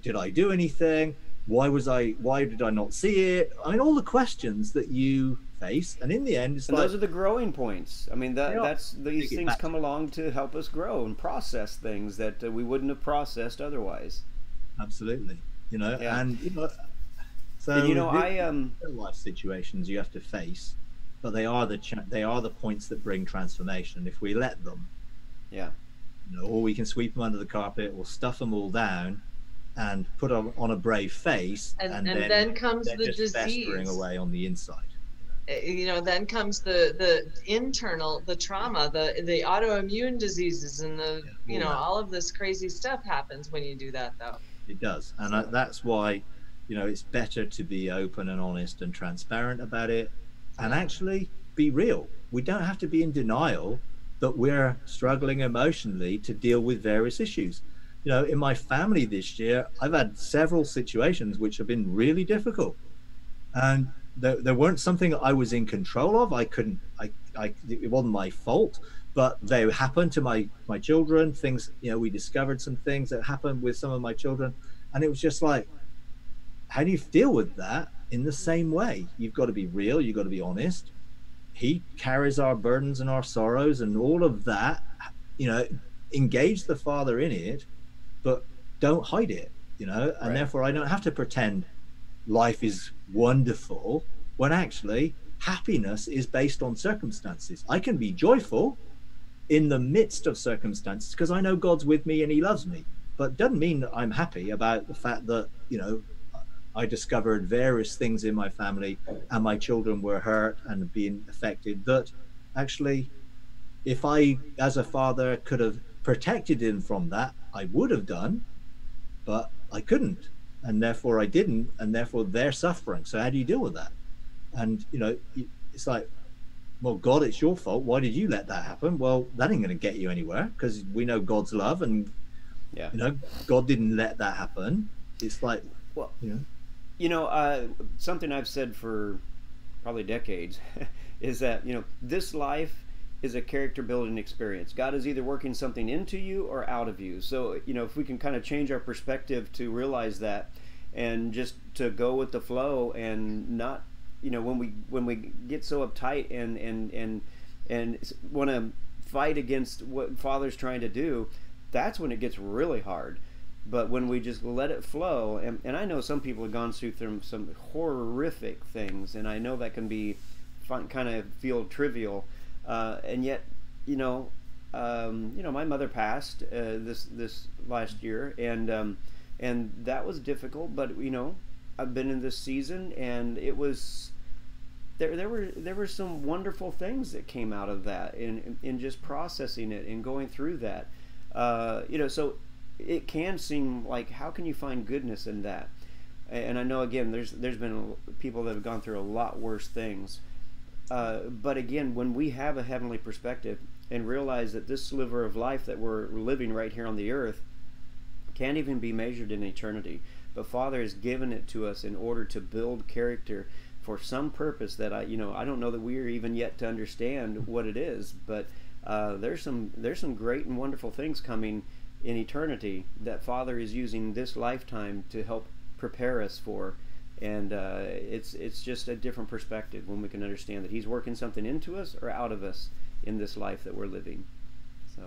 Did I do anything? Why did I not see it? I mean, all the questions that you face, and in the end, it's and like, those are the growing points. I mean, these things come along to help us grow and process things that we wouldn't have processed otherwise. Absolutely, you know, and you know, so and, you know, real life situations you have to face, but they are the points that bring transformation. If we let them, you know, or we can sweep them under the carpet or stuff them all down and put on a brave face, and then comes the just festering disease away on the inside. You know, then comes the internal, the trauma, the autoimmune diseases, and you know, all of this crazy stuff happens when you do that, though. It does, and that's why, you know, it's better to be open and honest and transparent about it, and actually be real. We don't have to be in denial that we're struggling emotionally to deal with various issues. You know, in my family this year, I've had several situations which have been really difficult, and there weren't something I was in control of. It wasn't my fault, but they happened to my children. Things, you know, we discovered some things that happened with some of my children, and it was just like, how do you deal with that in the same way? You've got to be real. You've got to be honest. He carries our burdens and our sorrows and all of that, you know, engage the Father in it, but don't hide it, and therefore I don't have to pretend life is wonderful when actually happiness is based on circumstances. I can be joyful in the midst of circumstances because I know God's with me and he loves me, but doesn't mean that I'm happy about the fact that, I discovered various things in my family and my children were hurt and being affected, that actually, if I, as a father, could have protected him from that, I would have done, but I couldn't. And therefore I didn't. And therefore they're suffering. So how do you deal with that? And, it's like, well, God, it's your fault. Why did you let that happen? Well, that ain't going to get you anywhere, because we know God's love and, God didn't let that happen. It's like, well, something I've said for probably decades is that, this life is a character building experience. God is either working something into you or out of you. So, if we can kind of change our perspective to realize that, and just to go with the flow and not, when we get so uptight and want to fight against what Father's trying to do, that's when it gets really hard. But when we just let it flow, and I know some people have gone through some horrific things, and I know that can be fun, kind of feel trivial, and yet, my mother passed this last year, and that was difficult. But I've been in this season, and it was there were some wonderful things that came out of that, in just processing it and going through that. So it can seem like, how can you find goodness in that? And I know, again, there's been people that have gone through a lot worse things. But again, when we have a heavenly perspective and realize that this sliver of life that we're living right here on the earth can't even be measured in eternity, but Father has given it to us in order to build character for some purpose that I don't know that we are even yet to understand what it is. But there's some great and wonderful things coming in eternity that Father is using this lifetime to help prepare us for. And it's just a different perspective when we can understand that he's working something into us or out of us in this life that we're living. So,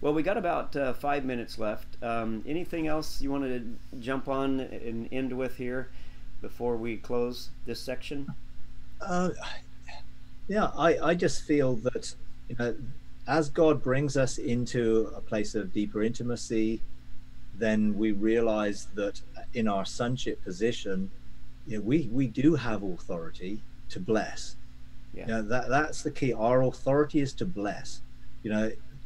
well, we got about 5 minutes left. Anything else you wanted to jump on and end with here before we close this section? I just feel that, as God brings us into a place of deeper intimacy, then we realize that in our sonship position, we do have authority to bless. That's the key. Our authority is to bless.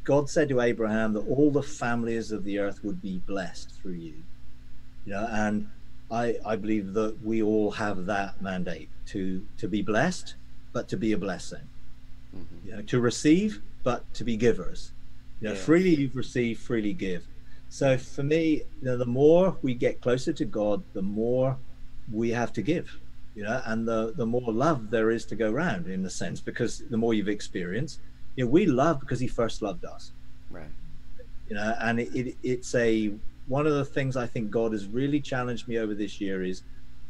God said to Abraham that all the families of the earth would be blessed through you. And I believe that we all have that mandate to be blessed, but to be a blessing. Mm-hmm. To receive, but to be givers. Freely you've received, freely give. So for me, the more we get closer to God, the more we have to give, and the more love there is to go around, in a sense, because the more you've experienced, we love because he first loved us. Right. And it's one of the things I think God has really challenged me over this year is,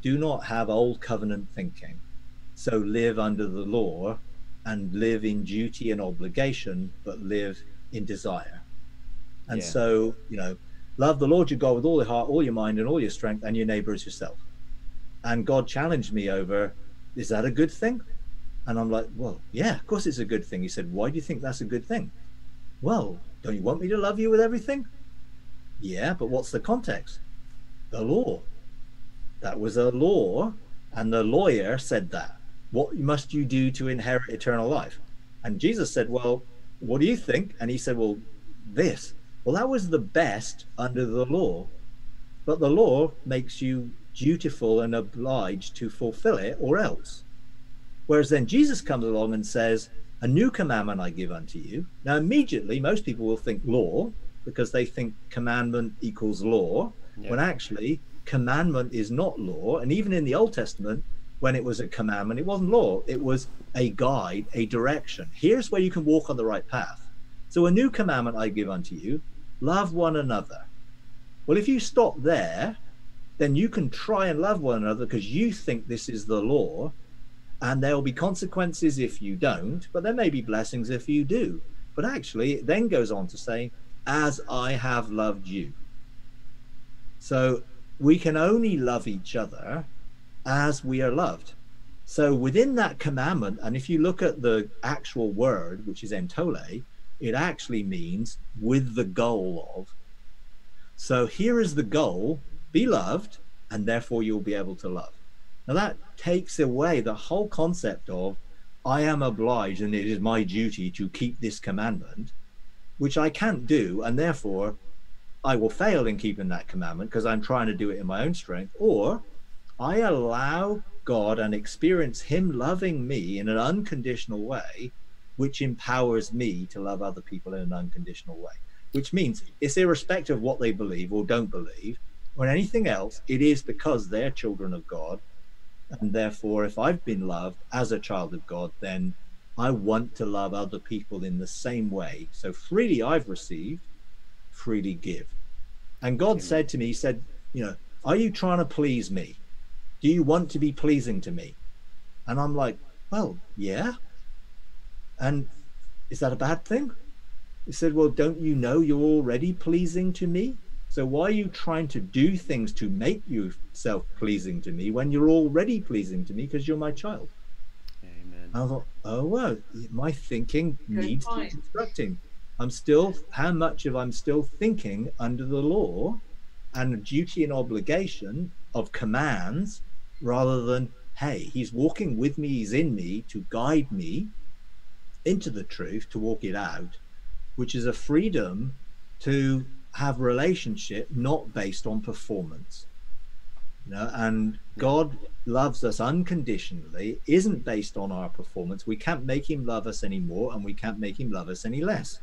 do not have old covenant thinking. So live under the law and live in duty and obligation, but live in desire. And so, love the Lord your God with all your heart, all your mind, and all your strength, and your neighbor as yourself. And God challenged me over, is that a good thing? And I'm like, well, yeah, of course it's a good thing. He said, why do you think that's a good thing? Well, don't you want me to love you with everything? Yeah, but what's the context? The law. That was a law, and the lawyer said that. What must you do to inherit eternal life? And Jesus said, well, what do you think? And he said, well, this. Well, that was the best under the law, but the law makes you dutiful and obliged to fulfill it, or else. Whereas then Jesus comes along and says, a new commandment I give unto you. Now, immediately, most people will think law, because they think commandment equals law, when actually commandment is not law. And even in the Old Testament, when it was a commandment, it wasn't law. It was a guide, a direction. Here's where you can walk on the right path. So a new commandment I give unto you, love one another. Well, if you stop there, then you can try and love one another because you think this is the law, and there will be consequences if you don't, but there may be blessings if you do. But actually, it then goes on to say, as I have loved you. So we can only love each other as we are loved. So within that commandment, and if you look at the actual word, which is entole, it actually means with the goal of. So here is the goal: be loved, and therefore you'll be able to love. Now that takes away the whole concept of I am obliged and it is my duty to keep this commandment, which I can't do, and therefore I will fail in keeping that commandment because I'm trying to do it in my own strength. Or I allow God and experience him loving me in an unconditional way, which empowers me to love other people in an unconditional way, which means it's irrespective of what they believe or don't believe or anything else. It is because they're children of God. And therefore, if I've been loved as a child of God, then I want to love other people in the same way. So freely I've received, freely give. And God said to me, he said, you know, are you trying to please me? Do you want to be pleasing to me? And I'm like, well, yeah. And is that a bad thing? He said, well, don't you know you're already pleasing to me? So why are you trying to do things to make yourself pleasing to me when you're already pleasing to me because you're my child? Amen. I thought, oh, well, my thinking needs point. deconstructing. I'm still thinking under the law and duty and obligation of commands rather than, hey, he's walking with me, he's in me to guide me into the truth, to walk it out, which is a freedom to have relationship not based on performance. You know, and God loves us unconditionally, isn't based on our performance. We can't make him love us anymore, and we can't make him love us any less.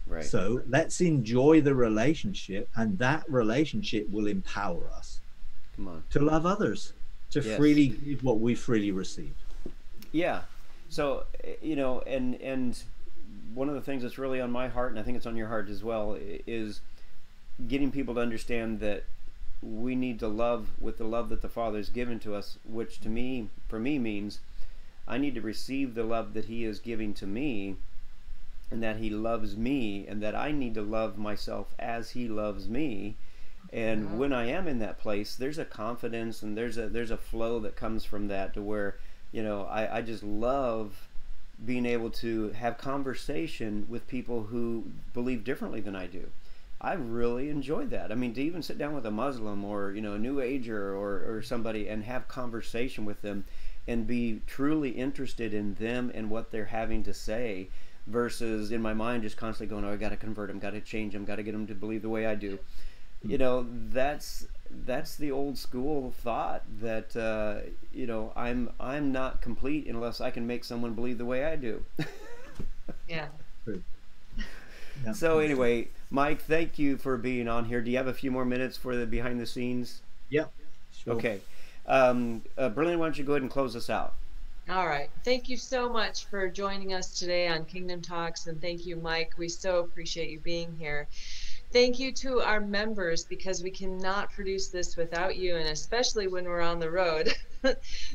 Right. So let's enjoy the relationship, and that relationship will empower us to love others, to freely give what we freely received. Yeah. So, you know, and one of the things that's really on my heart, and I think it's on your heart as well, is getting people to understand that we need to love with the love that the Father has given to us, which to me, for me, means I need to receive the love that he is giving to me, and that he loves me, and that I need to love myself as he loves me. And when I am in that place, there's a confidence and there's a flow that comes from that, to where, you know, I just love being able to have conversation with people who believe differently than I do. I really enjoy that. I mean, to even sit down with a Muslim or, you know, a New Ager or somebody and have conversation with them and be truly interested in them and what they're having to say, versus in my mind just constantly going, oh, I got to convert them, got to change them, got to get them to believe the way I do. You know, that's the old school thought that you know, I'm not complete unless I can make someone believe the way I do. Yeah. Yeah. So anyway, Mike, thank you for being on here. Do you have a few more minutes for the behind the scenes? Yeah, sure. Okay. Berlin, why don't you go ahead and close us out? All right. Thank you so much for joining us today on Kingdom Talks. And thank you, Mike. We so appreciate you being here. Thank you to our members, because we cannot produce this without you, and especially when we're on the road.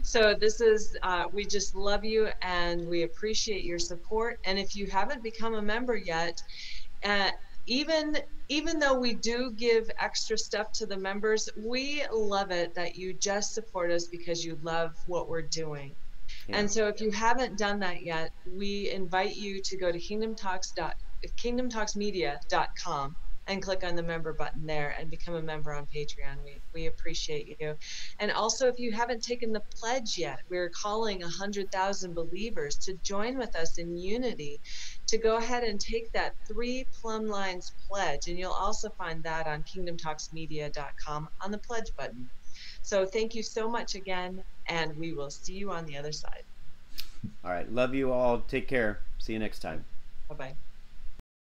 So this is, we just love you and we appreciate your support. And if you haven't become a member yet, even though we do give extra stuff to the members, we love it that you just support us because you love what we're doing. Yeah. And so if you haven't done that yet, we invite you to go to kingdomtalksmedia.com and click on the member button there and become a member on Patreon. We appreciate you. And also, if you haven't taken the pledge yet, we're calling 100,000 believers to join with us in unity to go ahead and take that 3 plumb lines pledge. And you'll also find that on kingdomtalksmedia.com on the pledge button. So thank you so much again, and we will see you on the other side. All right. Love you all. Take care. See you next time. Bye-bye.